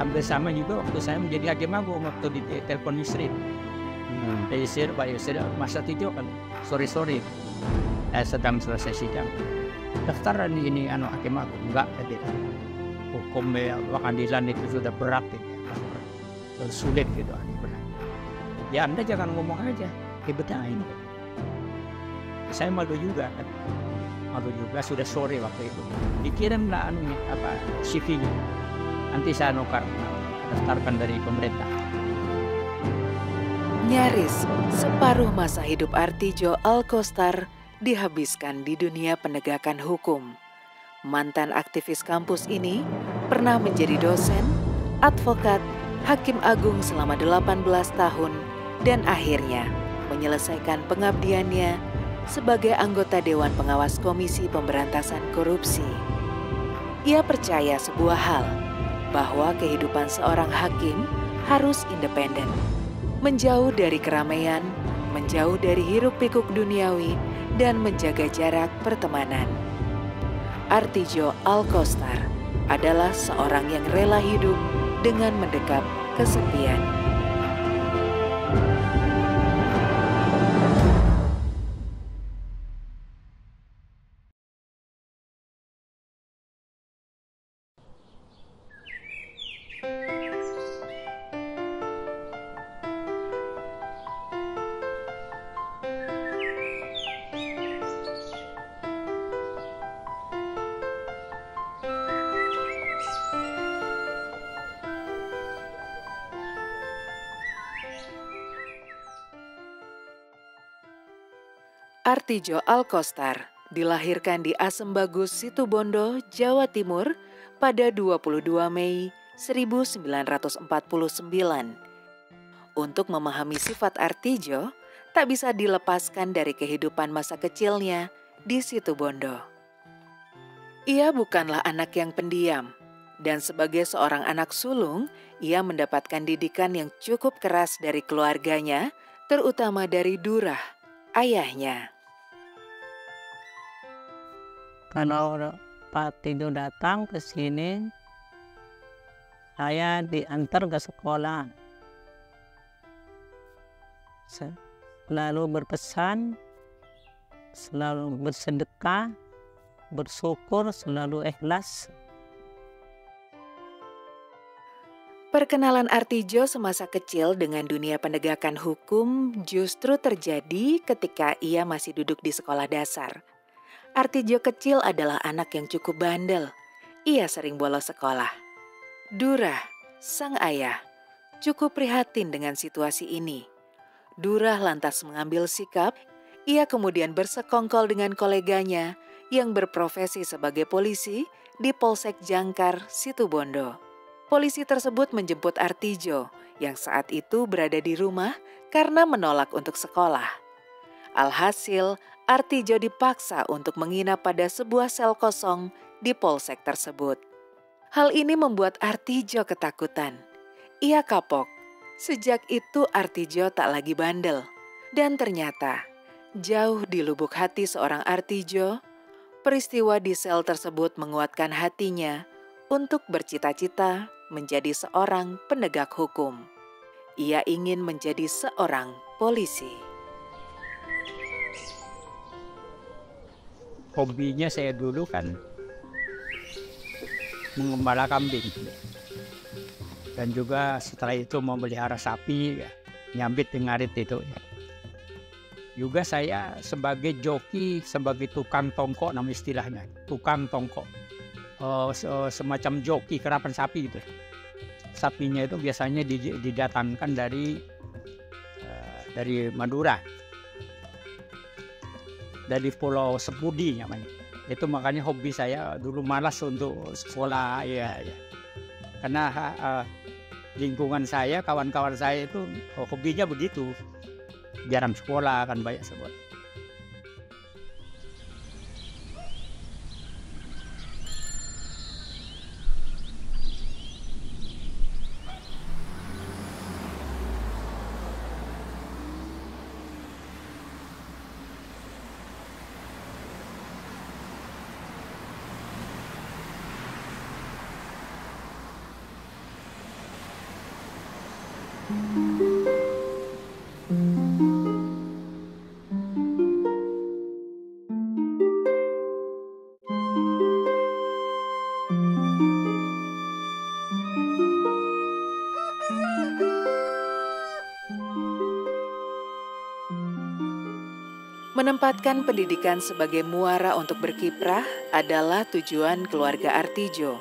hampir sama juga waktu saya menjadi hakim agung waktu di telepon Yusril. Pak Yusril masa itu kan sore-sore sedang selesai sidang. Daftar ini hakim agung enggak gitu. Hukum pengadilan itu sudah berat gitu. Sulit gitu. Ya Anda jangan ngomong aja, bedain. Saya malu juga kan. Malu juga sudah sore waktu itu. Dikirimlah CV-nya. Nanti saya daftarkan dari pemerintah. Nyaris separuh masa hidup Artidjo Alkostar dihabiskan di dunia penegakan hukum. Mantan aktivis kampus ini pernah menjadi dosen, advokat, hakim agung selama 18 tahun dan akhirnya menyelesaikan pengabdiannya sebagai anggota Dewan Pengawas Komisi Pemberantasan Korupsi. Ia percaya sebuah hal, bahwa kehidupan seorang hakim harus independen, menjauh dari keramaian, menjauh dari hiruk-pikuk duniawi, dan menjaga jarak pertemanan. Artidjo Alkostar adalah seorang yang rela hidup dengan mendekap kesepian. Artidjo Alkostar dilahirkan di Asembagus, Situbondo, Jawa Timur pada 22 Mei 1949. Untuk memahami sifat Artidjo, tak bisa dilepaskan dari kehidupan masa kecilnya di Situbondo. Ia bukanlah anak yang pendiam, dan sebagai seorang anak sulung, ia mendapatkan didikan yang cukup keras dari keluarganya, terutama dari Durah, ayahnya. Kalau Pak Tido datang ke sini, saya diantar ke sekolah. Selalu berpesan, selalu bersedekah, bersyukur, selalu ikhlas. Perkenalan Artidjo semasa kecil dengan dunia penegakan hukum justru terjadi ketika ia masih duduk di sekolah dasar. Artidjo kecil adalah anak yang cukup bandel. Ia sering bolos sekolah. Durah, sang ayah, cukup prihatin dengan situasi ini. Durah lantas mengambil sikap. Ia kemudian bersekongkol dengan koleganya yang berprofesi sebagai polisi di Polsek Jangkar, Situbondo. Polisi tersebut menjemput Artidjo yang saat itu berada di rumah karena menolak untuk sekolah. Alhasil, Artidjo dipaksa untuk menginap pada sebuah sel kosong di polsek tersebut. Hal ini membuat Artidjo ketakutan. Ia kapok. Sejak itu Artidjo tak lagi bandel. Dan ternyata, jauh di lubuk hati seorang Artidjo, peristiwa di sel tersebut menguatkan hatinya untuk bercita-cita menjadi seorang penegak hukum. Ia ingin menjadi seorang polisi. Hobinya saya dulu kan mengembala kambing. Dan juga setelah itu memelihara sapi, ya, nyambit ngarit itu. Ya. Juga saya sebagai joki, sebagai tukang tongkok nama istilahnya. Tukang tongkok. Semacam joki kerapan sapi gitu. Sapinya itu biasanya didatangkan dari Madura. Dari Pulau Sepudi namanya. Itu makanya hobi saya dulu malas untuk sekolah ya. Karena lingkungan saya, kawan-kawan saya itu hobinya begitu. Jarang sekolah, kan banyak sekolah. Menempatkan pendidikan sebagai muara untuk berkiprah adalah tujuan keluarga Artijo.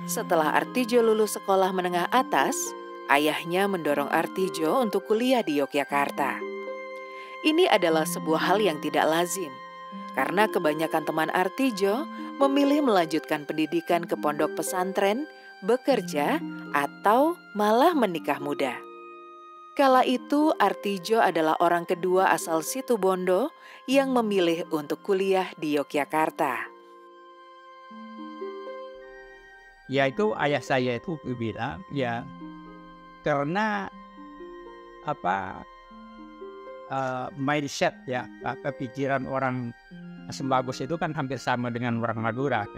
Setelah Artijo lulus sekolah menengah atas, ayahnya mendorong Artijo untuk kuliah di Yogyakarta. Ini adalah sebuah hal yang tidak lazim, karena kebanyakan teman Artijo memilih melanjutkan pendidikan ke pondok pesantren, bekerja, atau malah menikah muda. Kala itu Artijo adalah orang kedua asal Situbondo yang memilih untuk kuliah di Yogyakarta. Ya itu ayah saya itu bilang ya karena mindset ya pikiran orang Sembagus itu kan hampir sama dengan orang Madura.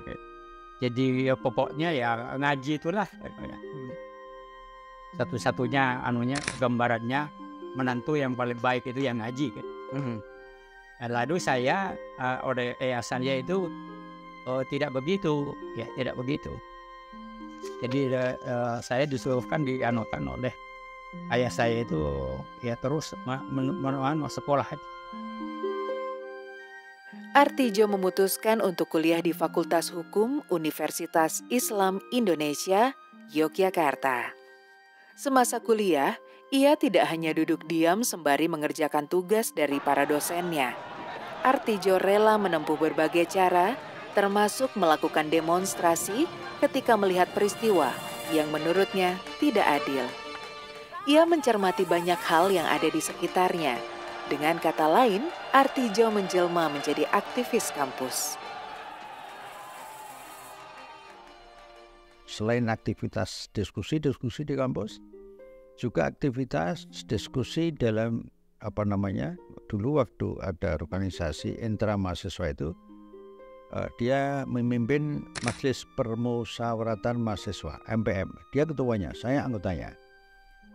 Jadi ya, pokoknya ya ngaji itulah. Satu-satunya gambarannya menantu yang paling baik itu yang ngaji kan. Lalu saya oleh ayah saya itu tidak begitu, ya tidak begitu. Jadi saya disuruhkan dianukan oleh ayah saya itu ya terus sekolah. Artijo memutuskan untuk kuliah di Fakultas Hukum Universitas Islam Indonesia, Yogyakarta. Semasa kuliah, ia tidak hanya duduk diam sembari mengerjakan tugas dari para dosennya. Artijo rela menempuh berbagai cara, termasuk melakukan demonstrasi ketika melihat peristiwa yang menurutnya tidak adil. Ia mencermati banyak hal yang ada di sekitarnya. Dengan kata lain, Artijo menjelma menjadi aktivis kampus. Selain aktivitas diskusi di kampus, juga aktivitas diskusi dalam dulu waktu ada organisasi intra mahasiswa itu, dia memimpin Majelis Permusyawaratan Mahasiswa MPM. Dia ketuanya, saya anggotanya.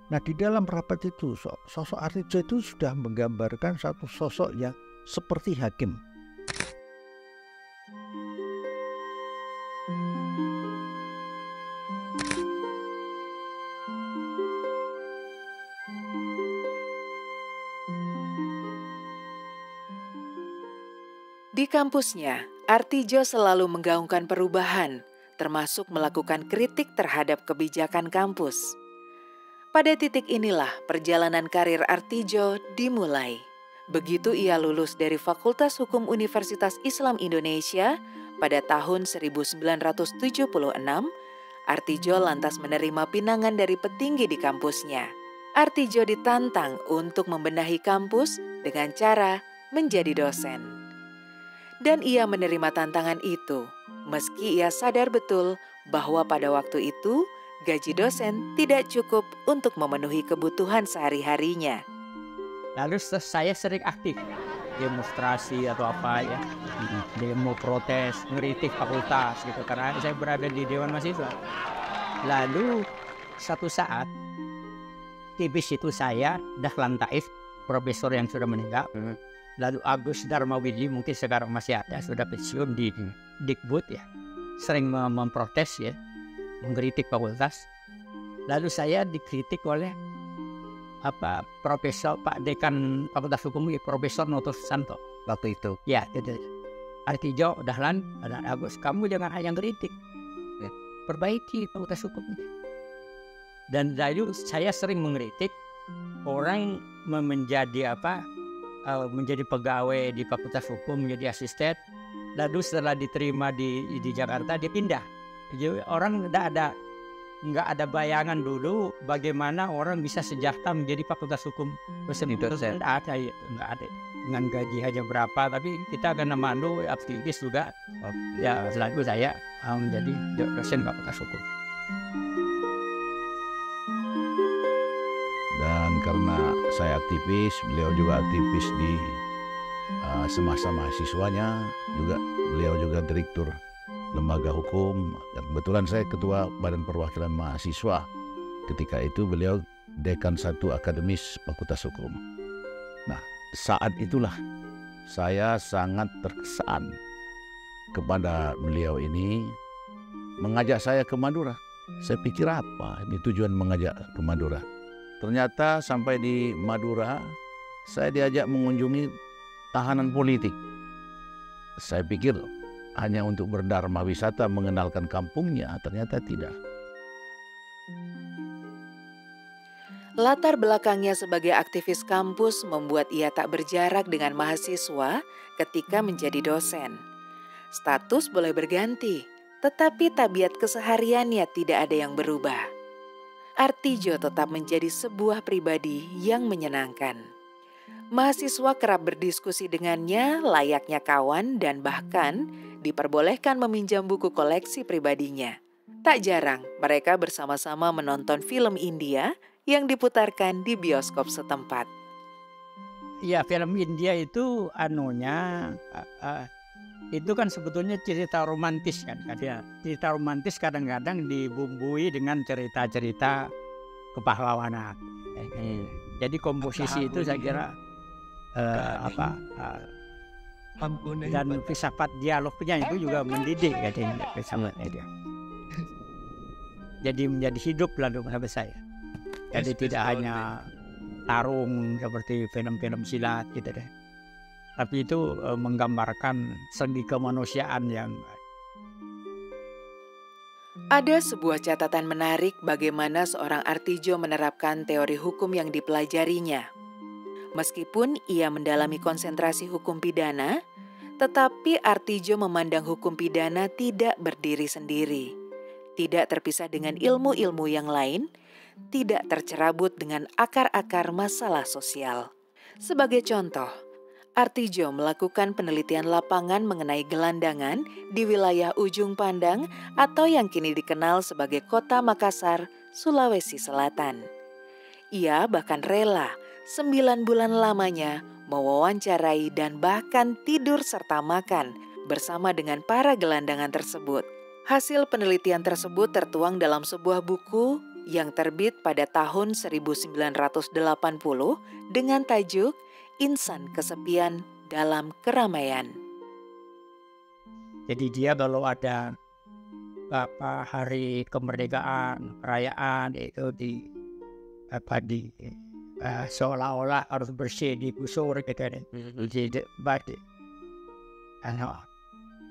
Nah di dalam rapat itu sosok Artijo itu sudah menggambarkan satu sosok yang seperti hakim. Di kampusnya, Artijo selalu menggaungkan perubahan, termasuk melakukan kritik terhadap kebijakan kampus. Pada titik inilah perjalanan karir Artijo dimulai. Begitu ia lulus dari Fakultas Hukum Universitas Islam Indonesia pada tahun 1976, Artijo lantas menerima pinangan dari petinggi di kampusnya. Artijo ditantang untuk membenahi kampus dengan cara menjadi dosen. Dan ia menerima tantangan itu, meski ia sadar betul bahwa pada waktu itu gaji dosen tidak cukup untuk memenuhi kebutuhan sehari-harinya. Lalu saya sering aktif demonstrasi atau apa ya, demo protes, ngeritik fakultas gitu karena saya berada di Dewan Mahasiswa. Lalu satu saat tipis itu saya Dahlan Taif, profesor yang sudah meninggal. Lalu Agus Darmawidi mungkin sekarang masih ada, sudah pensiun di Dikbud ya, sering memprotes ya, mengkritik fakultas. Lalu saya dikritik oleh Profesor Pak Dekan Fakultas Hukum, Profesor Noto Santo waktu itu. Ya, gitu. Artijo, Dahlan, dan Agus, kamu jangan hanya kritik, ya, perbaiki Fakultas Hukum. Dan lalu saya sering mengkritik orang menjadi menjadi pegawai di Fakultas Hukum, menjadi asisten, lalu setelah diterima di Jakarta dia pindah. Jadi orang nggak ada bayangan dulu bagaimana orang bisa sejahtera menjadi Fakultas Hukum dosen itu. Nggak ada. Dengan gaji hanya berapa, tapi kita akan memandu aktivis juga. Ya selalu saya menjadi dosen Fakultas Hukum. Dan karena saya aktivis, beliau juga aktivis di semasa mahasiswanya, beliau juga direktur lembaga hukum, dan kebetulan saya ketua Badan Perwakilan Mahasiswa. Ketika itu beliau dekan satu akademis Fakultas Hukum. Nah, saat itulah saya sangat terkesan kepada beliau ini mengajak saya ke Madura. Saya pikir apa ini tujuan mengajak ke Madura. Ternyata sampai di Madura saya diajak mengunjungi tahanan politik. Saya pikir hanya untuk berdharma wisata mengenalkan kampungnya, ternyata tidak. Latar belakangnya sebagai aktivis kampus membuat ia tak berjarak dengan mahasiswa ketika menjadi dosen. Status boleh berganti, tetapi tabiat kesehariannya tidak ada yang berubah. Artijo tetap menjadi sebuah pribadi yang menyenangkan. Mahasiswa kerap berdiskusi dengannya layaknya kawan dan bahkan diperbolehkan meminjam buku koleksi pribadinya. Tak jarang mereka bersama-sama menonton film India yang diputarkan di bioskop setempat. Ya, film India itu itu kan sebetulnya cerita romantis kan. Cerita romantis kadang-kadang dibumbui dengan cerita-cerita kepahlawanan. Jadi komposisi itu saya kira dan filsafat dialognya itu juga mendidik katanya filsafatnya dia. Jadi menjadi hidup lalu sampai saya. Jadi tidak hanya tarung seperti film-film silat gitu deh. Tapi itu menggambarkan segi kemanusiaan yang Ada sebuah catatan menarik bagaimana seorang Artijo menerapkan teori hukum yang dipelajarinya. Meskipun ia mendalami konsentrasi hukum pidana, tetapi Artijo memandang hukum pidana tidak berdiri sendiri, tidak terpisah dengan ilmu-ilmu yang lain, tidak tercerabut dengan akar-akar masalah sosial. Sebagai contoh, Artijo melakukan penelitian lapangan mengenai gelandangan di wilayah Ujung Pandang atau yang kini dikenal sebagai Kota Makassar, Sulawesi Selatan. Ia bahkan rela 9 bulan lamanya mewawancarai dan bahkan tidur serta makan bersama dengan para gelandangan tersebut. Hasil penelitian tersebut tertuang dalam sebuah buku yang terbit pada tahun 1980 dengan tajuk Insan Kesepian dalam Keramaian. jadi dia kalau ada hari kemerdekaan, perayaan itu seolah-olah harus bersih digusur gitu kan.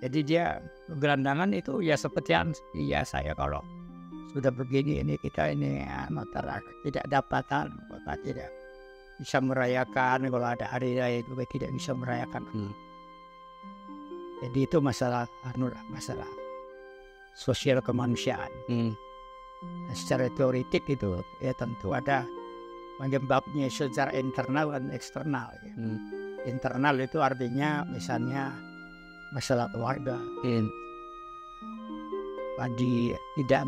Jadi dia gelandangan itu ya seperti ya saya kalau sudah begini ini kita ini masyarakat tidak dapatan, tidak bisa merayakan kalau ada hari raya itu tidak bisa merayakan. Jadi itu masalah sosial kemanusiaan. Nah, secara teoritik itu ya tentu ada penyebabnya secara internal dan eksternal. Ya. Internal itu artinya misalnya masalah keluarga. Tidak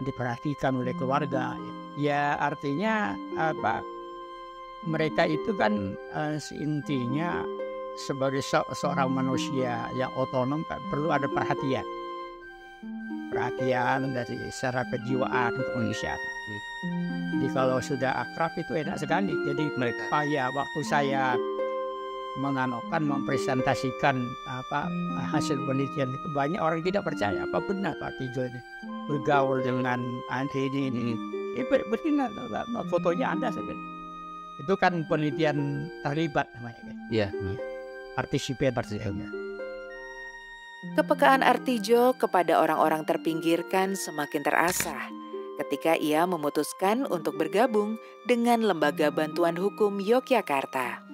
diperhatikan oleh keluarga. Ya artinya apa? Mereka itu kan intinya sebagai seorang manusia yang otonom kan perlu ada perhatian dari secara kejiwaan kemanusiaan. Jadi kalau sudah akrab itu enak sekali. Jadi mereka waktu saya mempresentasikan hasil penelitian itu banyak orang tidak percaya apa benar Pak Tijo ini bergaul dengan anti ini. Benar fotonya Anda sebenarnya. Itu kan penelitian terlibat namanya kan. Iya. Partisipatornya. Kepekaan Artijo kepada orang-orang terpinggirkan semakin terasah ketika ia memutuskan untuk bergabung dengan Lembaga Bantuan Hukum Yogyakarta.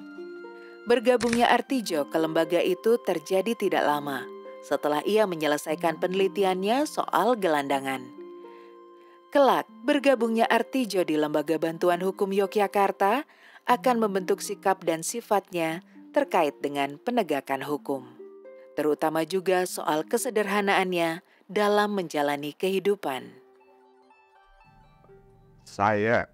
Bergabungnya Artijo ke lembaga itu terjadi tidak lama setelah ia menyelesaikan penelitiannya soal gelandangan. Kelak, bergabungnya Artijo di Lembaga Bantuan Hukum Yogyakarta akan membentuk sikap dan sifatnya terkait dengan penegakan hukum, terutama juga soal kesederhanaannya dalam menjalani kehidupan. Saya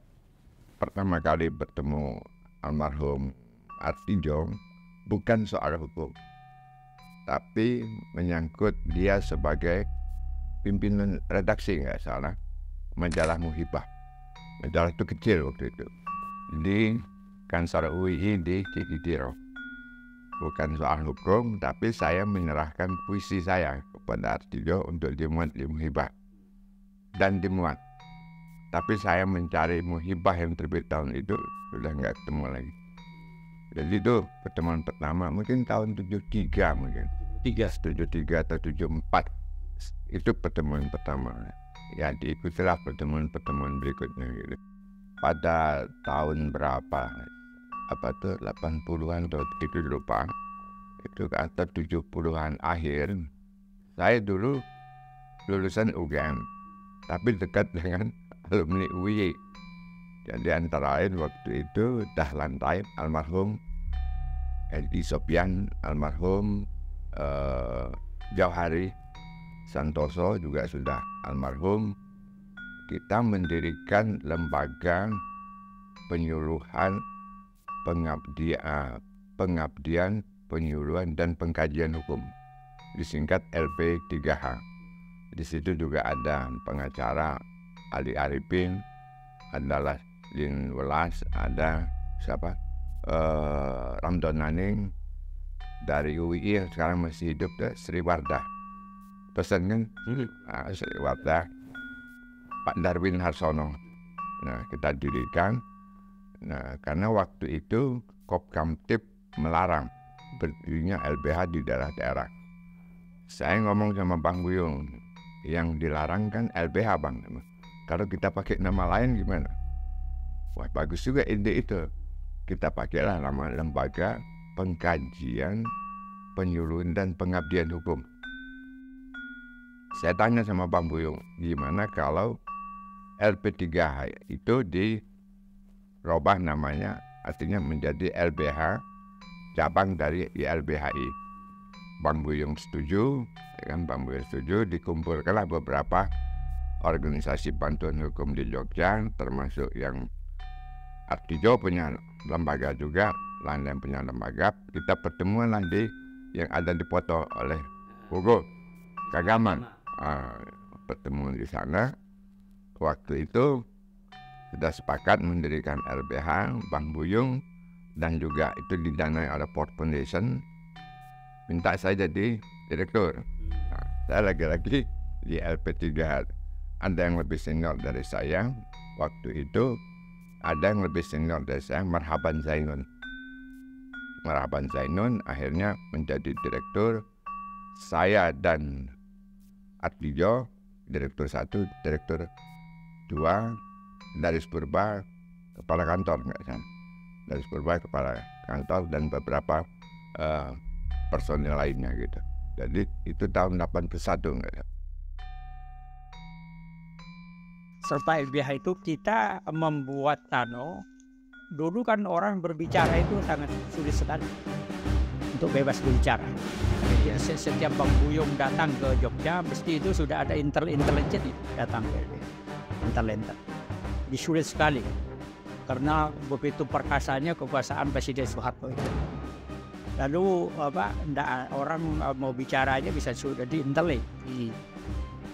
pertama kali bertemu almarhum Artijo bukan soal hukum, tapi menyangkut dia sebagai pimpinan redaksi nggak salah majalah Muhibah. Majalah itu kecil waktu itu. Di kantor UII di Cikitiro. Bukan soal hukum, tapi saya menyerahkan puisi saya kepada Artijo untuk dimuat di Muhibah. Dan dimuat. Tapi saya mencari Muhibah yang terbit tahun itu sudah nggak ketemu lagi. Jadi itu pertemuan pertama, mungkin tahun 73 mungkin. 73 atau 74. Itu pertemuan pertama. Ya diikutilah pertemuan-pertemuan berikutnya gitu. Pada tahun berapa? Apa tuh 80-an atau itu lupa. Itu atau 70-an akhir. Saya dulu lulusan UGM. Tapi dekat dengan alumni UII. Jadi antara lain waktu itu Dahlan Taib, almarhum Edi Sopyan, almarhum Jauhari Santoso juga sudah almarhum. Kita mendirikan lembaga penyuluhan, pengabdian, penyuluhan dan pengkajian hukum, disingkat LP3H. Di situ juga ada pengacara Ali Arifin, adalah Lin Welas, ada siapa? Ramdan Naning dari UII yang sekarang masih hidup, Sri Wardah. Pesan kan? Sri Wardah, Pak Darwin Harsono. Nah, kita dirikan. Nah, karena waktu itu Kopkamtib melarang berdirinya LBH di daerah-daerah. Saya ngomong sama Bang Buyung, yang dilarang kan LBH Bang. Kalau kita pakai nama lain gimana? Wah, bagus juga ide itu. Kita pakailah nama Lembaga Pengkajian, Penyuluhan dan Pengabdian Hukum. Saya tanya sama Bang Buyung, gimana kalau LP3H itu dirubah namanya, artinya menjadi LBH, cabang dari YLBHI. Bang Buyung setuju, kan Bang Buyung setuju, dikumpulkanlah beberapa organisasi bantuan hukum di Jogja, termasuk yang Artijo punya lembaga juga, lain punya lembaga. Kita pertemuan lah yang ada dipoto oleh Hugo Kagaman. Pertemuan di sana. Waktu itu sudah sepakat mendirikan LBH, Bang Buyung, dan juga itu didanai oleh Ford Foundation. Minta saya jadi direktur. Nah, saya lagi-lagi di LP3. Ada yang lebih senior dari saya. Waktu itu ada yang lebih senior dari saya, Marhaban Zainun. Marhaban Zainun akhirnya menjadi direktur. Saya dan Artijo, direktur 1, direktur 2, Daris Purba, kepala kantor, enggak kan? Daris Purba, kepala kantor, dan beberapa personil lainnya gitu. Jadi itu tahun 81 enggak? Serta LBH itu kita membuat dulu kan orang berbicara itu sangat sulit sekali untuk bebas berbicara. Jadi setiap Bang Buyung datang ke Jogja, mesti itu sudah ada intelijen datang ke intelijen. Sulit sekali karena begitu perkasanya kekuasaan Presiden Soeharto itu. Lalu orang mau bicara aja bisa sudah di intelijen.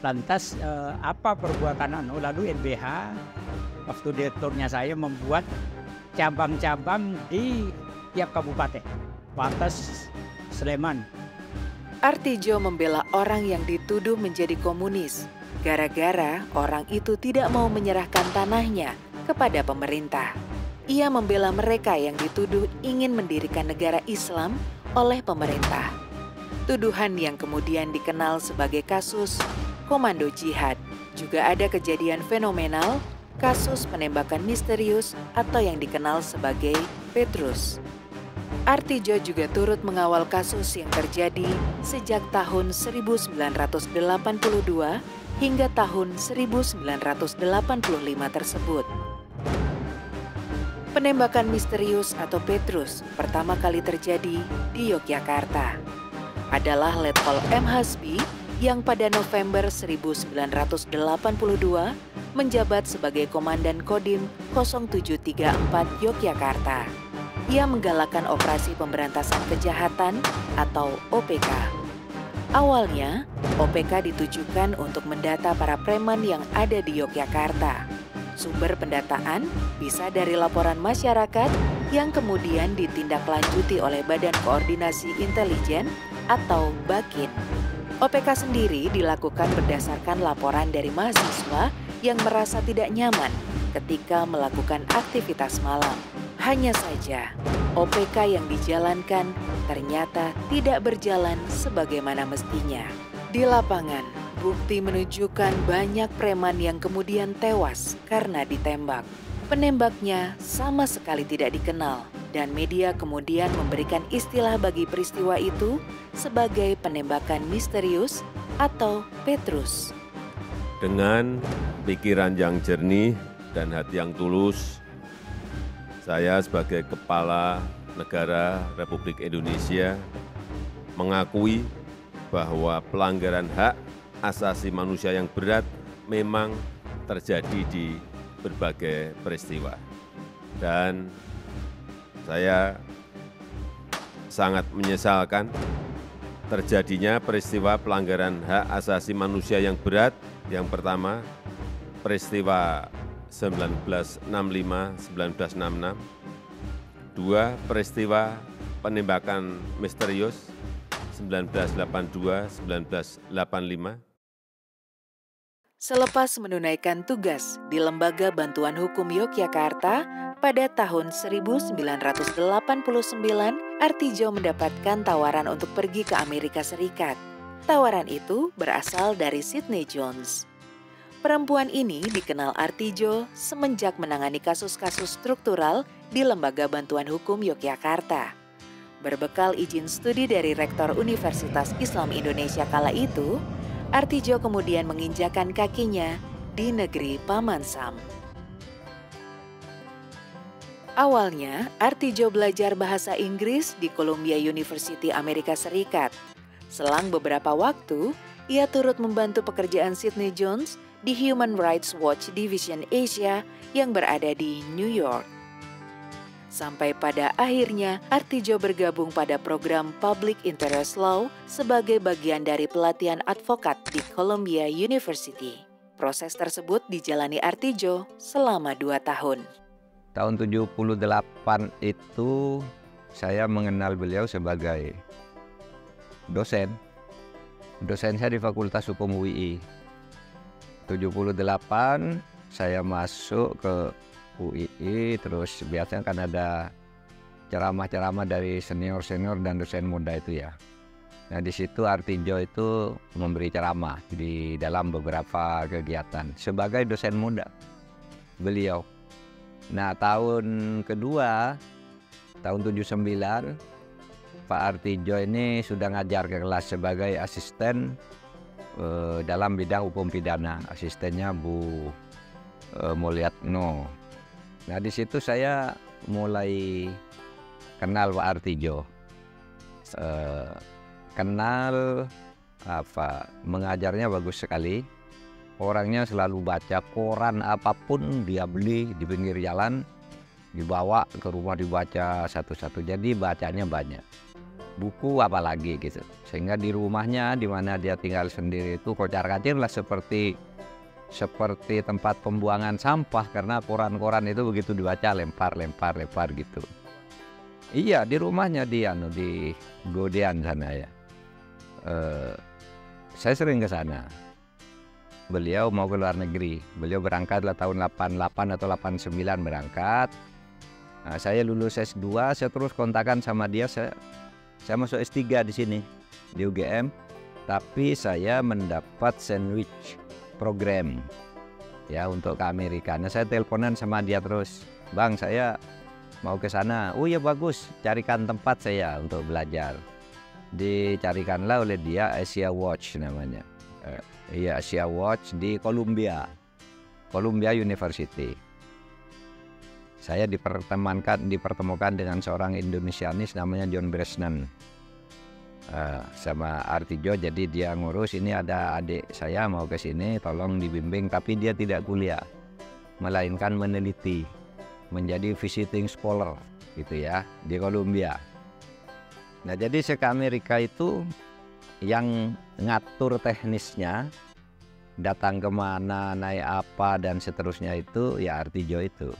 Lantas apa perbuatan lalu LBH waktu direkturnya saya membuat cabang-cabang di tiap kabupaten, Wates, Sleman. Artijo membela orang yang dituduh menjadi komunis gara-gara orang itu tidak mau menyerahkan tanahnya kepada pemerintah. Ia membela mereka yang dituduh ingin mendirikan negara Islam oleh pemerintah. Tuduhan yang kemudian dikenal sebagai kasus Komando Jihad. Juga ada kejadian fenomenal, kasus penembakan misterius atau yang dikenal sebagai Petrus. Artijo juga turut mengawal kasus yang terjadi sejak tahun 1982 hingga tahun 1985 tersebut. Penembakan misterius atau Petrus pertama kali terjadi di Yogyakarta. Adalah Letkol M. Hasbi yang pada November 1982 menjabat sebagai Komandan Kodim 0734 Yogyakarta. Ia menggalakkan operasi pemberantasan kejahatan atau OPK. Awalnya, OPK ditujukan untuk mendata para preman yang ada di Yogyakarta. Sumber pendataan bisa dari laporan masyarakat yang kemudian ditindaklanjuti oleh Badan Koordinasi Intelijen atau BAKIN. OPK sendiri dilakukan berdasarkan laporan dari mahasiswa yang merasa tidak nyaman ketika melakukan aktivitas malam. Hanya saja, OPK yang dijalankan ternyata tidak berjalan sebagaimana mestinya. Di lapangan, bukti menunjukkan banyak preman yang kemudian tewas karena ditembak. Penembaknya sama sekali tidak dikenal, dan media kemudian memberikan istilah bagi peristiwa itu sebagai penembakan misterius atau Petrus. Dengan pikiran yang jernih dan hati yang tulus, saya sebagai Kepala Negara Republik Indonesia mengakui bahwa pelanggaran hak asasi manusia yang berat memang terjadi di berbagai peristiwa. Dan saya sangat menyesalkan terjadinya peristiwa pelanggaran hak asasi manusia yang berat. Yang pertama, peristiwa 1965-1966. Dua, peristiwa penembakan misterius 1982-1985. Selepas menunaikan tugas di Lembaga Bantuan Hukum Yogyakarta pada tahun 1989, Artidjo mendapatkan tawaran untuk pergi ke Amerika Serikat. Tawaran itu berasal dari Sidney Jones. Perempuan ini dikenal Artidjo semenjak menangani kasus-kasus struktural di Lembaga Bantuan Hukum Yogyakarta. Berbekal izin studi dari Rektor Universitas Islam Indonesia kala itu, Artidjo kemudian menginjakan kakinya di negeri Paman Sam. Awalnya, Artidjo belajar bahasa Inggris di Columbia University Amerika Serikat. Selang beberapa waktu, ia turut membantu pekerjaan Sidney Jones di Human Rights Watch Division Asia yang berada di New York. Sampai pada akhirnya, Artidjo bergabung pada program Public Interest Law sebagai bagian dari pelatihan advokat di Columbia University. Proses tersebut dijalani Artidjo selama 2 tahun. Tahun 78 itu saya mengenal beliau sebagai dosen. Dosen saya di Fakultas Hukum UII. 78 saya masuk ke UII, terus biasanya kan ada ceramah-ceramah dari senior-senior dan dosen muda itu ya. Nah di situ Artidjo itu memberi ceramah di dalam beberapa kegiatan sebagai dosen muda beliau. Nah tahun kedua, tahun 79, Pak Artidjo ini sudah ngajar ke kelas sebagai asisten dalam bidang hukum pidana. Asistennya Bu Mulyatno. Nah di situ saya mulai kenal Pak Artidjo, kenal mengajarnya bagus sekali, orangnya selalu baca koran apapun dia beli di pinggir jalan, dibawa ke rumah dibaca satu-satu, jadi bacanya banyak, buku apalagi gitu, sehingga di rumahnya di mana dia tinggal sendiri itu kocar-kacir lah seperti tempat pembuangan sampah karena koran-koran itu begitu dibaca lempar gitu. Iya di rumahnya di Godean sana ya. Saya sering ke sana. Beliau mau ke luar negeri. Beliau berangkatlah tahun 88 atau 89 berangkat. Nah, saya lulus S2, saya terus kontakan sama dia. Saya masuk S3 di sini di UGM, tapi saya mendapat sandwich program ya untuk ke Amerika. Nah saya teleponan sama dia terus, Bang saya mau ke sana. Oh ya bagus, carikan tempat saya untuk belajar. Dicarikanlah oleh dia Asia Watch namanya. Iya Asia Watch di Columbia University. Saya dipertemukan dengan seorang Indonesianis namanya John Bresnan. Sama Artidjo, jadi dia ngurus, ini ada adik saya mau ke sini tolong dibimbing, tapi dia tidak kuliah melainkan meneliti, menjadi visiting scholar gitu ya di Columbia. Nah jadi saya ke Amerika itu yang ngatur teknisnya datang kemana, naik apa, dan seterusnya itu ya Artijo itu.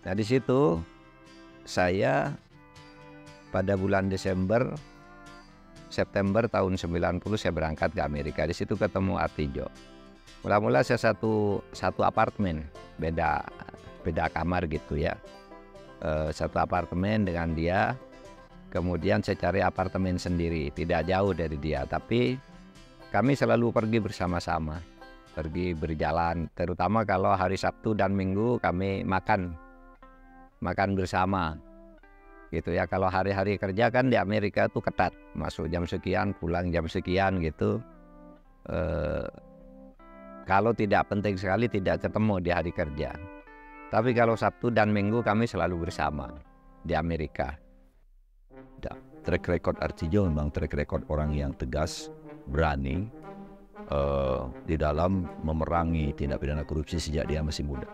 Nah di situ saya pada bulan September tahun 90 saya berangkat ke Amerika. Di situ ketemu Artijo. Mula-mula saya satu apartemen, beda kamar gitu ya. Satu apartemen dengan dia. Kemudian saya cari apartemen sendiri, tidak jauh dari dia. Tapi kami selalu pergi bersama-sama, pergi berjalan. Terutama kalau hari Sabtu dan Minggu kami makan bersama. Gitu ya, kalau hari-hari kerja kan di Amerika itu ketat, masuk jam sekian, pulang jam sekian gitu. Kalau tidak penting sekali tidak ketemu di hari kerja. Tapi kalau Sabtu dan Minggu kami selalu bersama di Amerika. Track record Artijo memang track record orang yang tegas, berani di dalam memerangi tindak pidana korupsi sejak dia masih muda.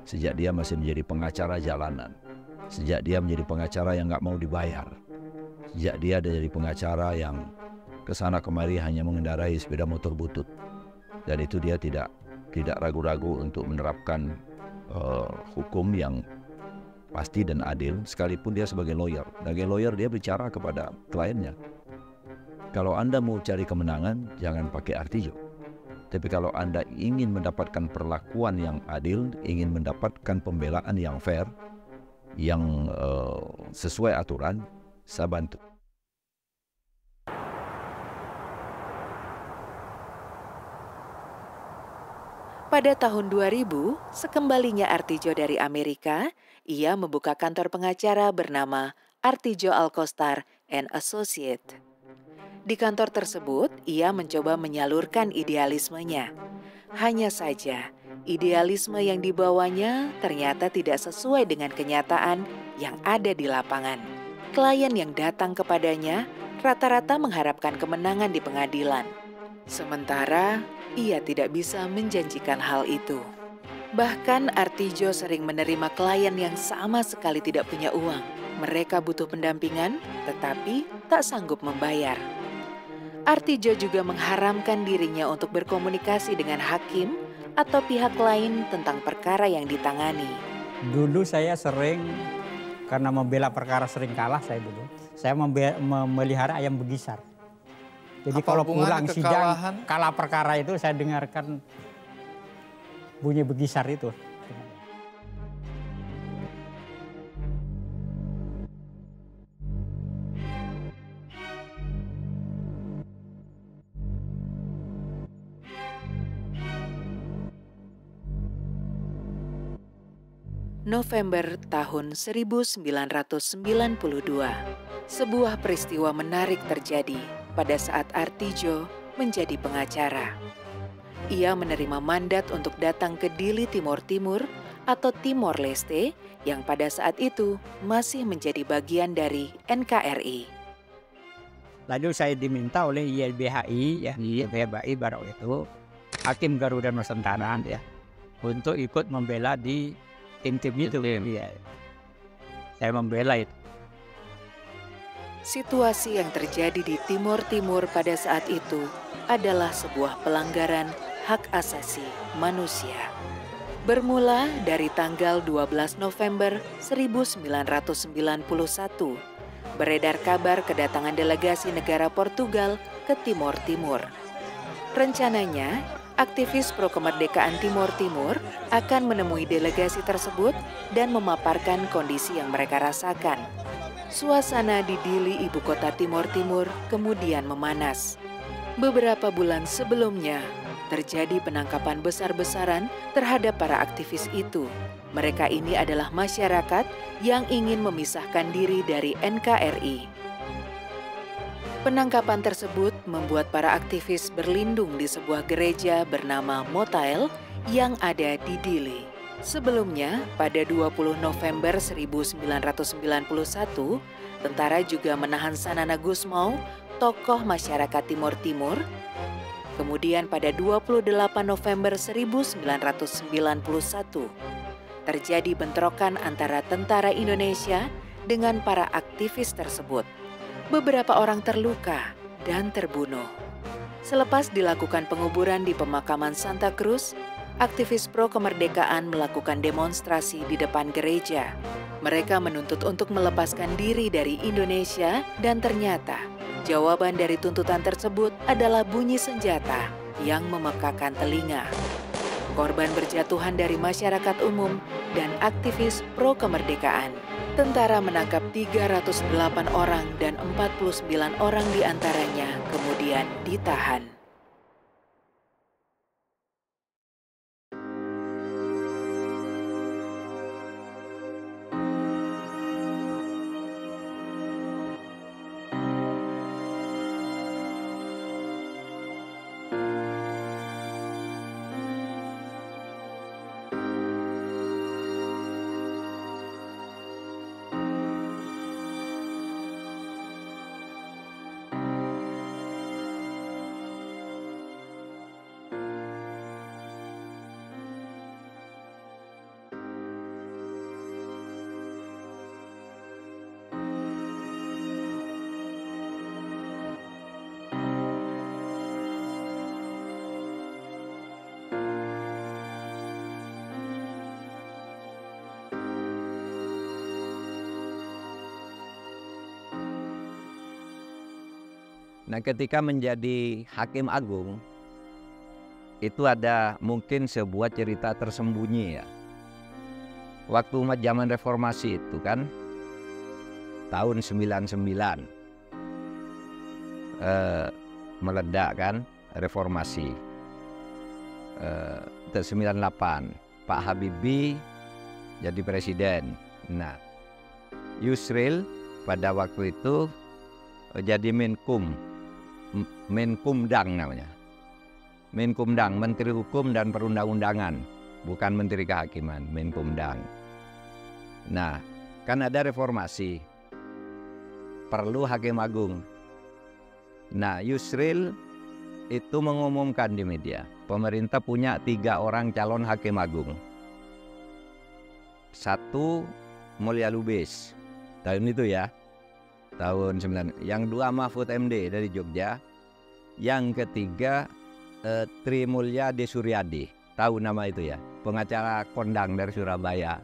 Sejak dia masih menjadi pengacara jalanan. Sejak dia menjadi pengacara yang nggak mau dibayar. Sejak dia jadi pengacara yang kesana kemari hanya mengendarai sepeda motor butut. Dan itu dia tidak ragu-ragu untuk menerapkan hukum yang pasti dan adil, sekalipun dia sebagai lawyer. Sebagai lawyer dia bicara kepada kliennya. Kalau Anda mau cari kemenangan, jangan pakai Artijo. Tapi kalau Anda ingin mendapatkan perlakuan yang adil, ingin mendapatkan pembelaan yang fair, yang sesuai aturan, saya bantu. Pada tahun 2000, sekembalinya Artijo dari Amerika, ia membuka kantor pengacara bernama Artijo Alcostar and Associate. Di kantor tersebut, ia mencoba menyalurkan idealismenya. Hanya saja, idealisme yang dibawanya ternyata tidak sesuai dengan kenyataan yang ada di lapangan. Klien yang datang kepadanya rata-rata mengharapkan kemenangan di pengadilan. Sementara, ia tidak bisa menjanjikan hal itu. Bahkan Artijo sering menerima klien yang sama sekali tidak punya uang. Mereka butuh pendampingan, tetapi tak sanggup membayar. Artijo juga mengharamkan dirinya untuk berkomunikasi dengan hakim atau pihak lain tentang perkara yang ditangani. Dulu saya sering, karena membela perkara sering kalah saya dulu. Saya memelihara ayam begisar. Jadi Apa kalau hubungannya pulang sidang kekalahan? kalah perkara itu saya dengarkan bunyi begisar itu. November tahun 1992, sebuah peristiwa menarik terjadi pada saat Artijo menjadi pengacara. Ia menerima mandat untuk datang ke Dili Timor Timur atau Timor Leste yang pada saat itu masih menjadi bagian dari NKRI. Lalu saya diminta oleh YLBHI, ya, YLBHI Barau itu, Hakim Garuda Nusantara, ya, untuk ikut membela di tim-tim itu. Ya. Saya membela itu. Situasi yang terjadi di Timor Timur pada saat itu adalah sebuah pelanggaran hak asasi manusia. Bermula dari tanggal 12 November 1991, beredar kabar kedatangan delegasi negara Portugal ke Timor Timur. Rencananya, aktivis pro kemerdekaan Timor Timur akan menemui delegasi tersebut dan memaparkan kondisi yang mereka rasakan. Suasana di Dili, ibu kota Timor Timur, kemudian memanas. Beberapa bulan sebelumnya, terjadi penangkapan besar-besaran terhadap para aktivis itu. Mereka ini adalah masyarakat yang ingin memisahkan diri dari NKRI. Penangkapan tersebut membuat para aktivis berlindung di sebuah gereja bernama Motael yang ada di Dili. Sebelumnya, pada 20 November 1991, tentara juga menahan Sanana Gusmao, tokoh masyarakat Timor Timur. Kemudian pada 28 November 1991, terjadi bentrokan antara tentara Indonesia dengan para aktivis tersebut. Beberapa orang terluka dan terbunuh. Selepas dilakukan penguburan di pemakaman Santa Cruz, aktivis pro kemerdekaan melakukan demonstrasi di depan gereja. Mereka menuntut untuk melepaskan diri dari Indonesia dan ternyata jawaban dari tuntutan tersebut adalah bunyi senjata yang memekakan telinga. Korban berjatuhan dari masyarakat umum dan aktivis pro kemerdekaan. Tentara menangkap 308 orang dan 49 orang diantaranya kemudian ditahan. Nah, ketika menjadi hakim agung, itu ada mungkin sebuah cerita tersembunyi ya. Waktu zaman reformasi itu kan, tahun 99, meledak kan reformasi. 98, Pak Habibie jadi presiden. Nah, Yusril pada waktu itu jadi Menkumdang namanya. Menkumdang, Menteri Hukum dan Perundang-undangan, bukan Menteri Kehakiman, Menkumdang. Nah, kan ada reformasi, perlu hakim agung. Nah, Yusril itu mengumumkan di media, pemerintah punya 3 orang calon hakim agung. 1 Mulia Lubis, tahun itu ya, tahun 9. Yang 2 Mahfud MD dari Jogja. Yang ketiga Tri Mulya De Suryadi, tahu nama itu ya, pengacara kondang dari Surabaya.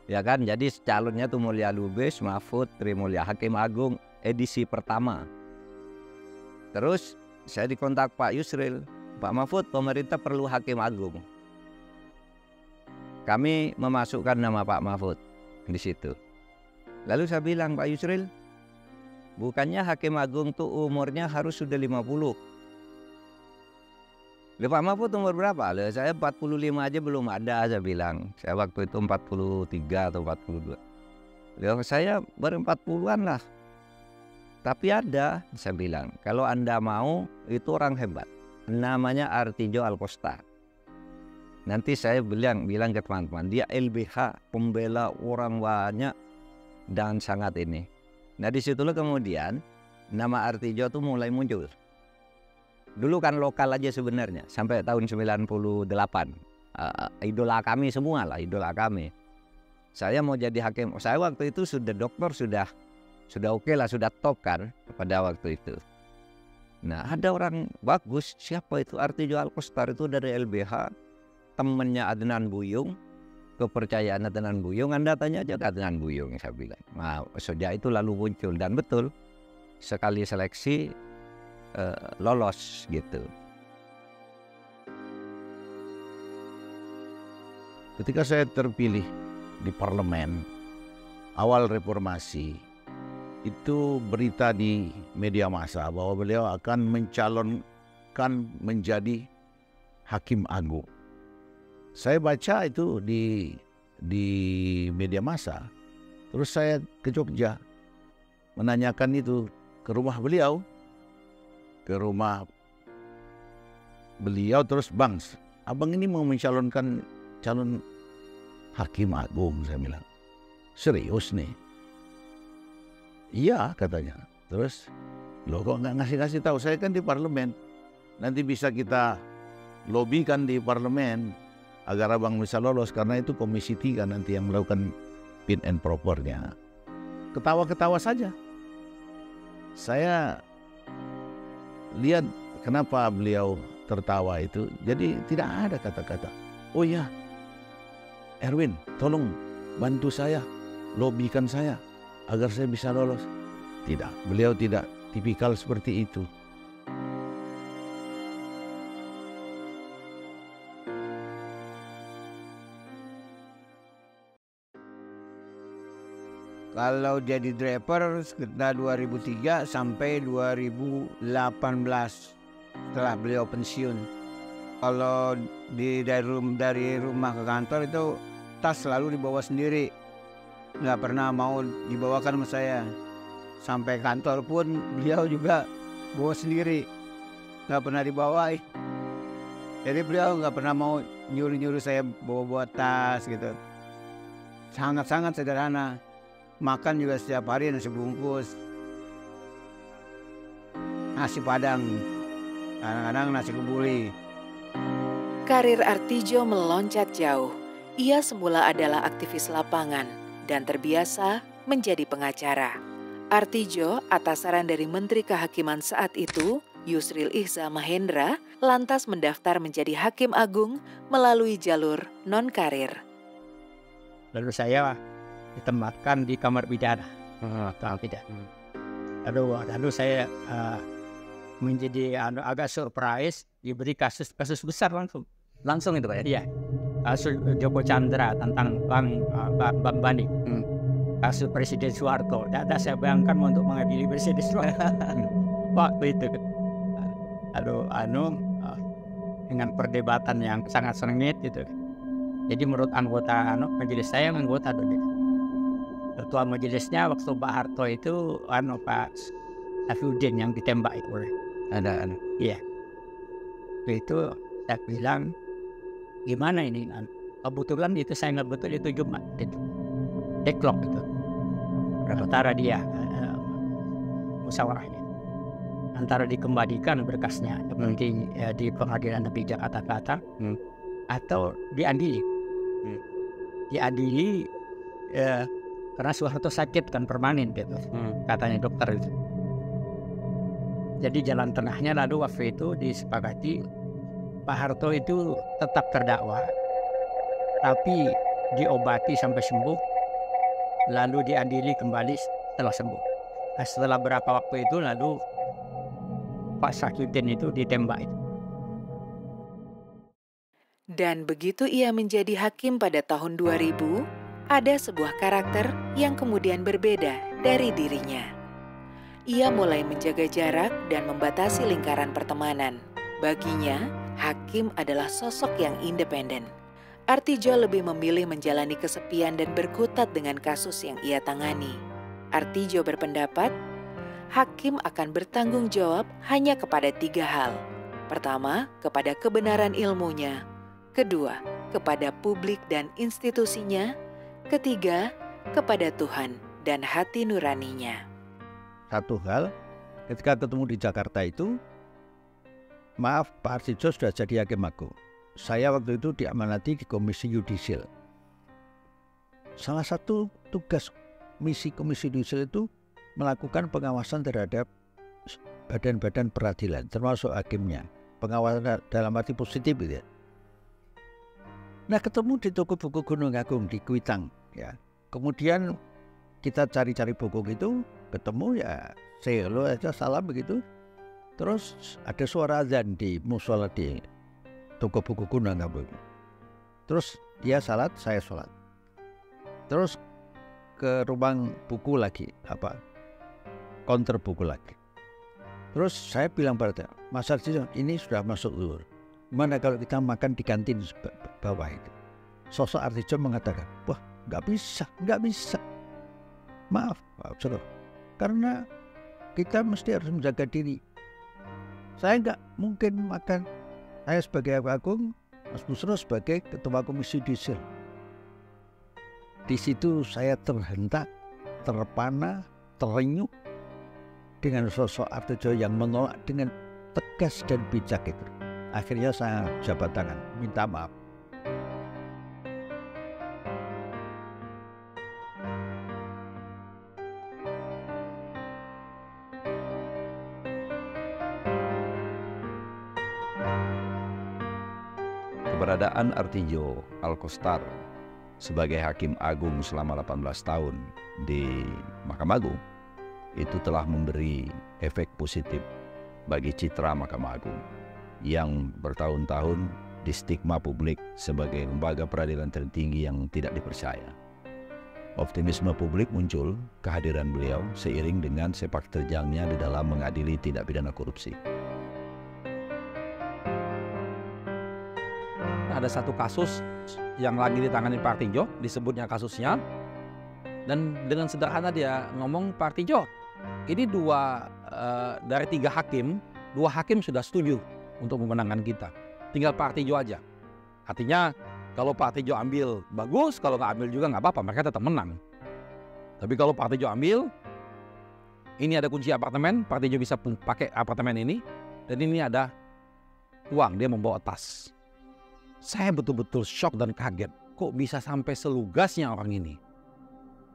Ya kan, jadi calonnya tuh Mulia Lubis, Mahfud, Tri Mulya, hakim agung edisi pertama. Terus saya dikontak Pak Yusril, Pak Mahfud, pemerintah perlu hakim agung. Kami memasukkan nama Pak Mahfud di situ. Lalu saya bilang, Pak Yusril, bukannya hakim agung tuh umurnya harus sudah 50. Pak Mahfud umur berapa? Saya 45 aja belum ada, saya bilang. Saya waktu itu 43 atau 42. Saya baru 40-an lah. Tapi ada, saya bilang, kalau Anda mau, itu orang hebat. Namanya Artijo Alkostar. Nanti saya bilang ke teman-teman, dia LBH, pembela orang banyak dan sangat ini. Nah, disitulah kemudian nama Artijo tuh mulai muncul. Dulu kan lokal aja sebenarnya, sampai tahun 98. Idola kami semua lah, idola kami. Saya mau jadi hakim, saya waktu itu sudah dokter, sudah oke lah, sudah top kan pada waktu itu. Nah, ada orang bagus, siapa itu? Artijo Alkostar, itu dari LBH, temennya Adnan Buyung, kepercayaan Adnan Buyung. Anda tanya aja ke Adnan Buyung, saya bilang. Nah, sejak itu lalu muncul, dan betul sekali seleksi lolos gitu. Ketika saya terpilih di parlemen awal reformasi, itu berita di media massa bahwa beliau akan mencalonkan menjadi hakim agung. Saya baca itu di media massa, terus saya ke Jogja menanyakan itu ke rumah beliau, terus, Bang, abang ini mau mencalonkan calon hakim agung, saya bilang. Serius nih? Iya, katanya. Terus, loh kok nggak ngasih tahu? Saya kan di parlemen, nanti bisa kita lobikan di parlemen agar abang bisa lolos, karena itu Komisi 3 nanti yang melakukan fit and propernya. Ketawa-ketawa saja. Saya lihat kenapa beliau tertawa itu? Jadi tidak ada kata-kata, oh ya Erwin tolong bantu saya, lobikan saya agar saya bisa lolos. Tidak, beliau tidak tipikal seperti itu. Kalau jadi driver sekitar 2003 sampai 2018 setelah beliau pensiun. Kalau dari rumah ke kantor itu tas selalu dibawa sendiri, nggak pernah mau dibawakan sama saya. Sampai kantor pun beliau juga bawa sendiri, nggak pernah dibawa. Jadi beliau nggak pernah mau nyuruh saya bawa tas gitu. Sangat-sangat sederhana. Makan juga setiap hari nasi bungkus, nasi padang, kadang-kadang nasi kebuli. Karir Artijo meloncat jauh. Ia semula adalah aktivis lapangan dan terbiasa menjadi pengacara. Artijo, atas saran dari Menteri Kehakiman saat itu, Yusril Ihza Mahendra, lantas mendaftar menjadi Hakim Agung melalui jalur non-karir. Lalu saya ditempatkan di kamar pidana. Tidak. Lalu saya menjadi agak surprise diberi kasus besar langsung itu Pak. Iya. Kasus Joko Chandra tentang Bank Bani. Kasus Presiden Soeharto. Tidak saya bayangkan untuk mengadili Presiden Soeharto waktu itu. Lalu dengan perdebatan yang sangat sengit gitu. Jadi menurut anggota majelis saya anggota dulu. Ketua majelisnya waktu Pak Harto itu Pak Safiuddin yang ditembak itu. Ada. Iya. Itu saya bilang gimana ini? Kebetulan itu saya ingat betul itu Jumat itu. Deadlock itu. Antara dia musyawarahnya. Antara dikembalikan berkasnya seperti di Pengadilan Negeri Jakarta Selatan atau diadili. Diadili karena Soeharto sakit kan permanen gitu, katanya dokter itu. Jadi jalan tengahnya lalu waktu itu disepakati Pak Harto itu tetap terdakwa, tapi diobati sampai sembuh, lalu diadili kembali setelah sembuh. Nah, setelah berapa waktu itu lalu Pak Safiuddin itu ditembak itu. Dan begitu ia menjadi hakim pada tahun 2000, ada sebuah karakter yang kemudian berbeda dari dirinya. Ia mulai menjaga jarak dan membatasi lingkaran pertemanan. Baginya, hakim adalah sosok yang independen. Artijo lebih memilih menjalani kesepian dan berkutat dengan kasus yang ia tangani. Artijo berpendapat, hakim akan bertanggung jawab hanya kepada 3 hal. Pertama, kepada kebenaran ilmunya. Kedua, kepada publik dan institusinya. Ketiga, kepada Tuhan dan hati nuraninya. Satu hal, ketika ketemu di Jakarta itu, maaf Pak Artijo sudah jadi hakim agung. Saya waktu itu diamanati di Komisi Yudisial. Salah satu tugas misi Komisi Yudisial itu melakukan pengawasan terhadap badan-badan peradilan, termasuk hakimnya. Pengawasan dalam arti positif gitu ya. Nah, ketemu di toko buku Gunung Agung di Kuitang ya. Kemudian kita cari-cari buku gitu, ketemu ya say hello aja, salam begitu. Terus ada suara azan di musola di toko buku Gunung Agung. Terus dia salat, saya sholat. Terus ke ruang buku lagi, counter buku lagi. Terus saya bilang pada dia, Mas Artijo, ini sudah masuk zuhur. Gimana kalau kita makan di kantin bawah itu? Sosok Artijo mengatakan, wah nggak bisa. Maaf Pak Saudara, karena kita mesti harus menjaga diri. Saya nggak mungkin makan. Saya sebagai Hakim Agung, Mas Busro sebagai Ketua Komisi Yudisial. Di situ saya terhentak, terpana, terenyuh dengan sosok Artijo yang menolak dengan tegas dan bijak itu. Akhirnya saya jabat tangan, minta maaf. keberadaan Artijo Alkostar sebagai Hakim Agung selama 18 tahun di Mahkamah Agung itu telah memberi efek positif bagi citra Mahkamah Agung yang bertahun-tahun distigma publik sebagai lembaga peradilan tertinggi yang tidak dipercaya. Optimisme publik muncul kehadiran beliau seiring dengan sepak terjangnya di dalam mengadili tindak pidana korupsi. Ada satu kasus yang lagi ditangani Pak Artijo, disebutnya kasusnya, dan dengan sederhana dia ngomong, Pak Artijo, ini dari 3 hakim, 2 hakim sudah setuju untuk memenangkan kita. Tinggal Pak Artijo aja. Artinya kalau Pak Artijo ambil bagus, kalau nggak ambil juga nggak apa-apa, mereka tetap menang. Tapi kalau Pak Artijo ambil, ini ada kunci apartemen, Pak Artijo bisa pakai apartemen ini, dan ini ada uang, dia membawa tas. Saya betul-betul shock dan kaget, kok bisa sampai selugasnya orang ini.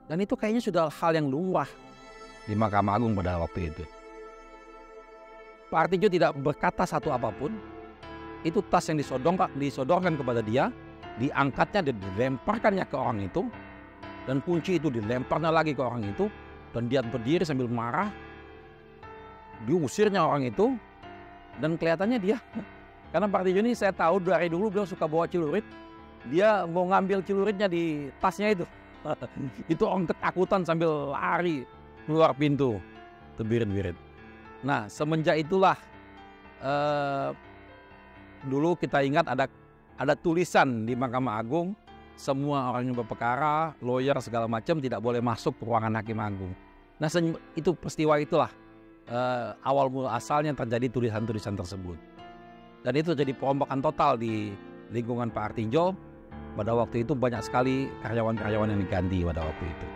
Dan itu kayaknya sudah hal yang lumrah di Mahkamah Agung pada waktu itu. Pak Artijo tidak berkata satu apapun. Itu tas yang disodorkan kepada dia, diangkatnya dan dilemparkannya ke orang itu, dan kunci itu dilemparnya lagi ke orang itu, dan dia berdiri sambil marah, diusirnya orang itu, dan kelihatannya dia, karena Pak Artijo ini saya tahu dari dulu beliau suka bawa celurit, dia mau ngambil celuritnya di tasnya itu, itu orang ketakutan sambil lari keluar pintu, terbirit-birit. Nah semenjak itulah, dulu kita ingat ada tulisan di Mahkamah Agung, semua orang yang berperkara, lawyer segala macam tidak boleh masuk ke ruangan Hakim Agung. Nah itu peristiwa itulah awal mula asalnya terjadi tulisan-tulisan tersebut. Dan itu jadi perombakan total di lingkungan Pak Artijo. Pada waktu itu banyak sekali karyawan-karyawan yang diganti pada waktu itu.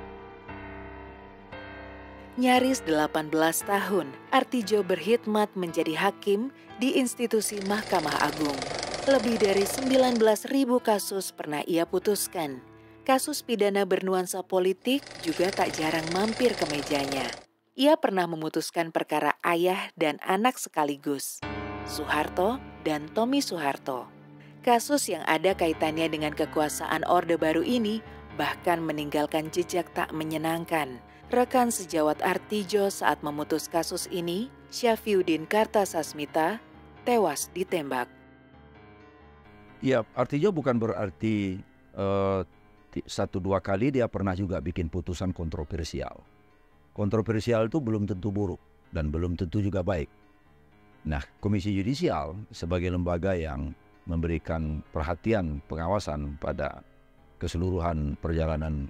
Nyaris 18 tahun, Artijo berkhidmat menjadi hakim di institusi Mahkamah Agung. Lebih dari 19.000 kasus pernah ia putuskan. Kasus pidana bernuansa politik juga tak jarang mampir ke mejanya. Ia pernah memutuskan perkara ayah dan anak sekaligus, Soeharto dan Tommy Soeharto. Kasus yang ada kaitannya dengan kekuasaan Orde Baru ini bahkan meninggalkan jejak tak menyenangkan. Rekan sejawat Artijo saat memutus kasus ini, Syafiuddin Kartasasmita, tewas ditembak. Ya, Artijo bukan berarti 1-2 kali dia pernah juga bikin putusan kontroversial. Kontroversial itu belum tentu buruk dan belum tentu juga baik. Nah, Komisi Yudisial sebagai lembaga yang memberikan perhatian pengawasan pada keseluruhan perjalanan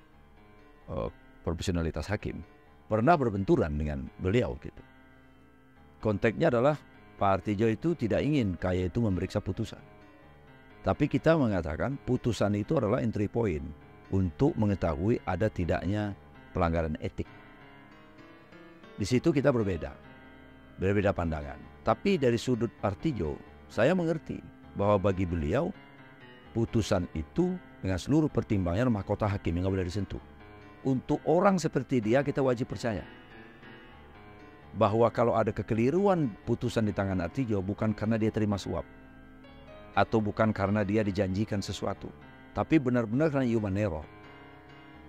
profesionalitas hakim pernah berbenturan dengan beliau gitu. Konteksnya adalah Pak Artijo itu tidak ingin KAY itu memeriksa putusan. Tapi kita mengatakan putusan itu adalah entry point untuk mengetahui ada tidaknya pelanggaran etik. Di situ kita berbeda pandangan. Tapi dari sudut Artijo, saya mengerti bahwa bagi beliau putusan itu dengan seluruh pertimbangan mahkota hakim yang nggak boleh disentuh. Untuk orang seperti dia kita wajib percaya bahwa kalau ada kekeliruan putusan di tangan Artijo bukan karena dia terima suap atau bukan karena dia dijanjikan sesuatu, tapi benar-benar karena human error.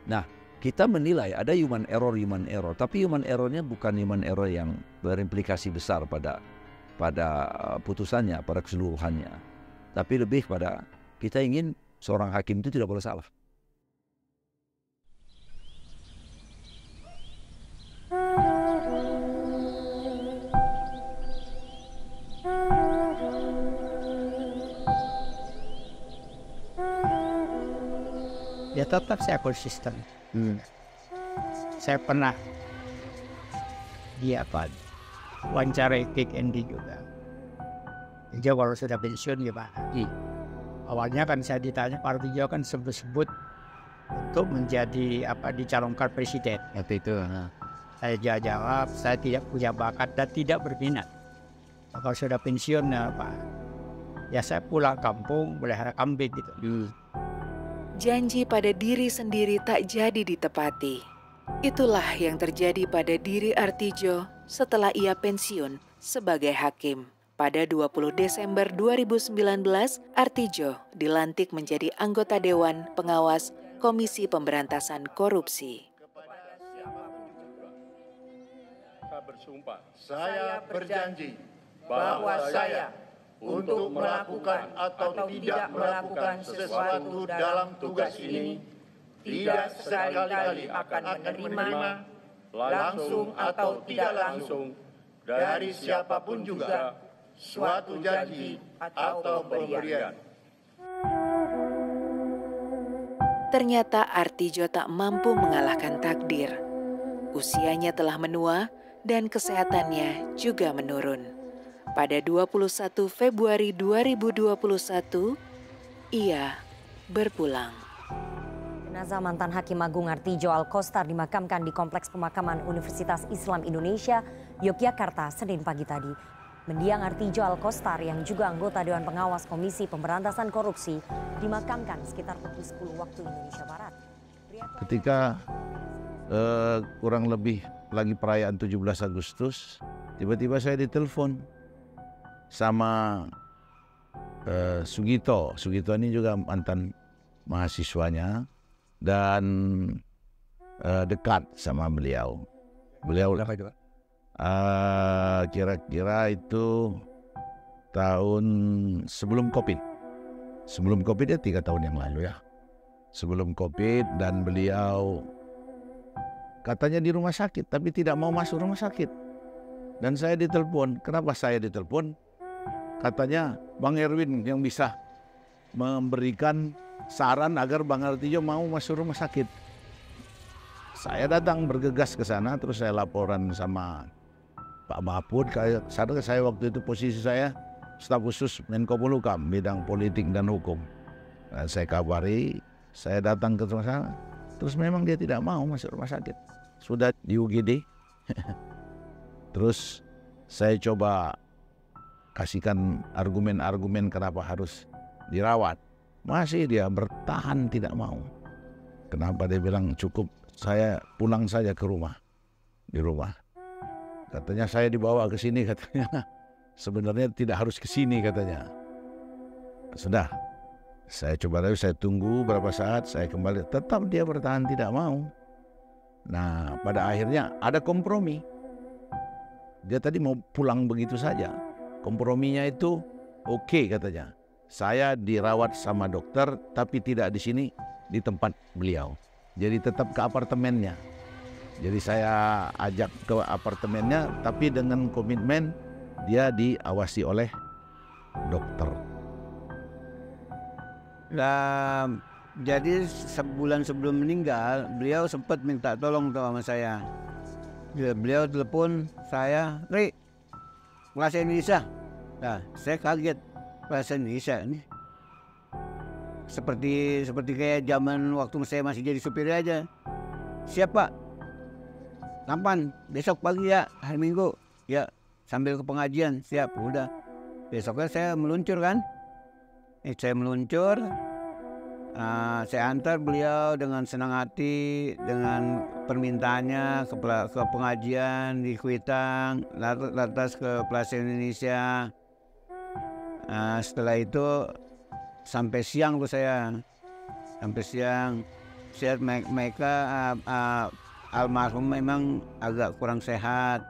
Nah, kita menilai ada human error, tapi human errornya bukan human error yang berimplikasi besar pada putusannya, pada keseluruhannya. Tapi lebih pada kita ingin seorang hakim itu tidak boleh salah. Ya tetap saya konsisten. Saya pernah wawancara Kick Andy juga. Dia kalau sudah pensiun gimana? Awalnya kan saya ditanya, Pak Artijo kan sebut-sebut untuk menjadi dicalonkan presiden. Itu. Saya jawab, saya tidak punya bakat dan tidak berminat. Kalau sudah pensiun ya saya pulang kampung melihara kambing gitu. Janji pada diri sendiri tak jadi ditepati. Itulah yang terjadi pada diri Artijo setelah ia pensiun sebagai hakim. Pada 20 Desember 2019, Artidjo dilantik menjadi anggota Dewan Pengawas Komisi Pemberantasan Korupsi. Saya berjanji bahwa saya untuk melakukan atau tidak melakukan sesuatu dalam tugas ini tidak sekali-kali akan menerima langsung atau tidak langsung dari siapapun juga suatu janji atau pemberian. Ternyata Artidjo tak mampu mengalahkan takdir. Usianya telah menua dan kesehatannya juga menurun. Pada 21 Februari 2021, ia berpulang. Jenazah mantan Hakim Agung Artidjo Alkostar dimakamkan di Kompleks Pemakaman Universitas Islam Indonesia, Yogyakarta, Senin pagi tadi. Mendiang Artidjo Alkostar yang juga anggota Dewan Pengawas Komisi Pemberantasan Korupsi dimakamkan sekitar pukul 10 waktu Indonesia Barat. Ketika kurang lebih lagi perayaan 17 Agustus, tiba-tiba saya ditelepon sama Sugito. Sugito ini juga mantan mahasiswanya dan dekat sama beliau. Beliau kira-kira itu tahun sebelum COVID. Sebelum COVID ya 3 tahun yang lalu ya. Sebelum COVID, dan beliau katanya di rumah sakit tapi tidak mau masuk rumah sakit. Dan saya ditelepon. Kenapa saya ditelepon? Katanya Bang Erwin yang bisa memberikan saran agar Bang Artidjo mau masuk rumah sakit. Saya datang bergegas ke sana, terus saya laporan sama Pak Mahfud. Saya waktu itu posisi saya staf khusus Menko Polhukam, bidang politik dan hukum. Nah, saya kabari, saya datang ke rumah sana, terus memang dia tidak mau masuk rumah sakit. Sudah di UGD. Terus saya coba kasihkan argumen-argumen kenapa harus dirawat. Masih dia bertahan tidak mau. Kenapa? Dia bilang cukup saya pulang saja ke rumah. Di rumah. Katanya saya dibawa ke sini katanya. Sebenarnya tidak harus ke sini katanya. Sudah. Saya coba lagi, saya tunggu berapa saat, saya kembali. Tetap dia bertahan tidak mau. Nah, pada akhirnya ada kompromi. Dia tadi mau pulang begitu saja. Komprominya itu oke katanya. Saya dirawat sama dokter tapi tidak di sini, di tempat beliau. Jadi tetap ke apartemennya. Jadi saya ajak ke apartemennya tapi dengan komitmen dia diawasi oleh dokter. Nah, jadi sebulan sebelum meninggal beliau sempat minta tolong sama saya. Beliau telepon saya, "Ri, bahasa Indonesia." Nah, saya kaget, bahasa Indonesia ini seperti kayak zaman waktu saya masih jadi supir aja. "Siap Pak, kapan? Besok pagi ya, hari Minggu." "Ya, sambil ke pengajian." "Siap." Udah, besoknya saya meluncur kan. Saya meluncur, saya antar beliau dengan senang hati, dengan permintaannya ke pengajian di Kuitang, lantas ke Plaza Indonesia. Setelah itu sampai siang tuh saya, sampai siang. Mereka almarhum memang agak kurang sehat.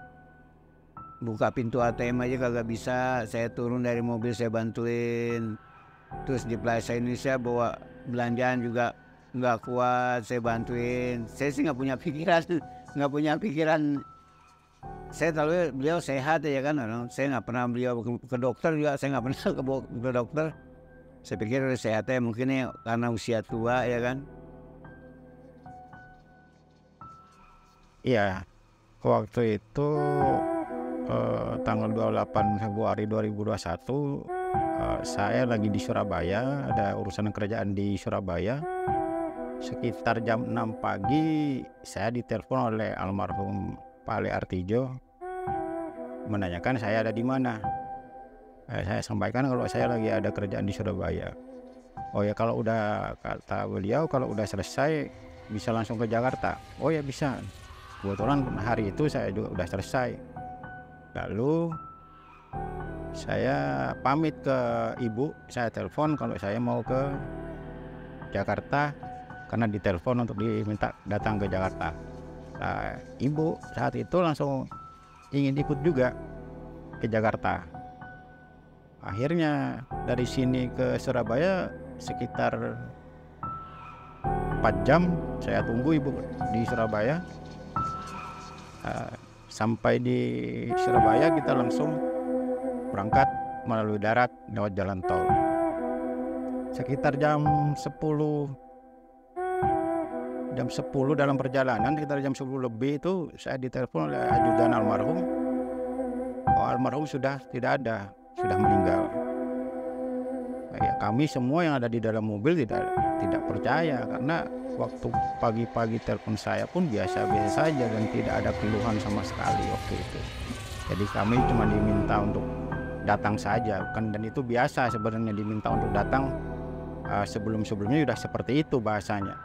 Buka pintu ATM aja kagak bisa. Saya turun dari mobil, saya bantuin. Terus di Plaza Indonesia bawa belanjaan juga nggak kuat, saya bantuin. Saya sih nggak punya pikiran. Saya tahu beliau sehat ya kan. Saya nggak pernah beliau ke dokter juga. Saya nggak pernah ke dokter. Saya pikir sehatnya mungkin ya karena usia tua ya kan. Iya, waktu itu tanggal 28 Februari 2021 saya lagi di Surabaya, ada urusan kerjaan di Surabaya. Sekitar jam 6 pagi saya ditelepon oleh almarhum Pak Artidjo menanyakan saya ada di mana. Saya sampaikan kalau saya lagi ada kerjaan di Surabaya. "Oh ya, kalau udah," kata beliau, "kalau udah selesai bisa langsung ke Jakarta." "Oh ya bisa." Kebetulan hari itu saya juga udah selesai. Lalu Saya pamit ke ibu, saya telepon kalau saya mau ke Jakarta karena ditelepon untuk diminta datang ke Jakarta. Nah, ibu saat itu langsung ingin ikut juga ke Jakarta. Akhirnya dari sini ke Surabaya sekitar 4 jam saya tunggu ibu di Surabaya. Sampai di Surabaya kita langsung berangkat melalui darat lewat jalan tol. Sekitar jam 10 dalam perjalanan, sekitar jam 10 lebih itu saya ditelepon oleh ajudan almarhum. Almarhum sudah tidak ada, sudah meninggal. Ya, kami semua yang ada di dalam mobil tidak percaya karena waktu pagi-pagi telepon saya pun biasa-biasa saja dan tidak ada keluhan sama sekali waktu itu. Jadi kami cuma diminta untuk datang saja kan, dan itu biasa sebenarnya diminta untuk datang, sebelum-sebelumnya sudah seperti itu bahasanya.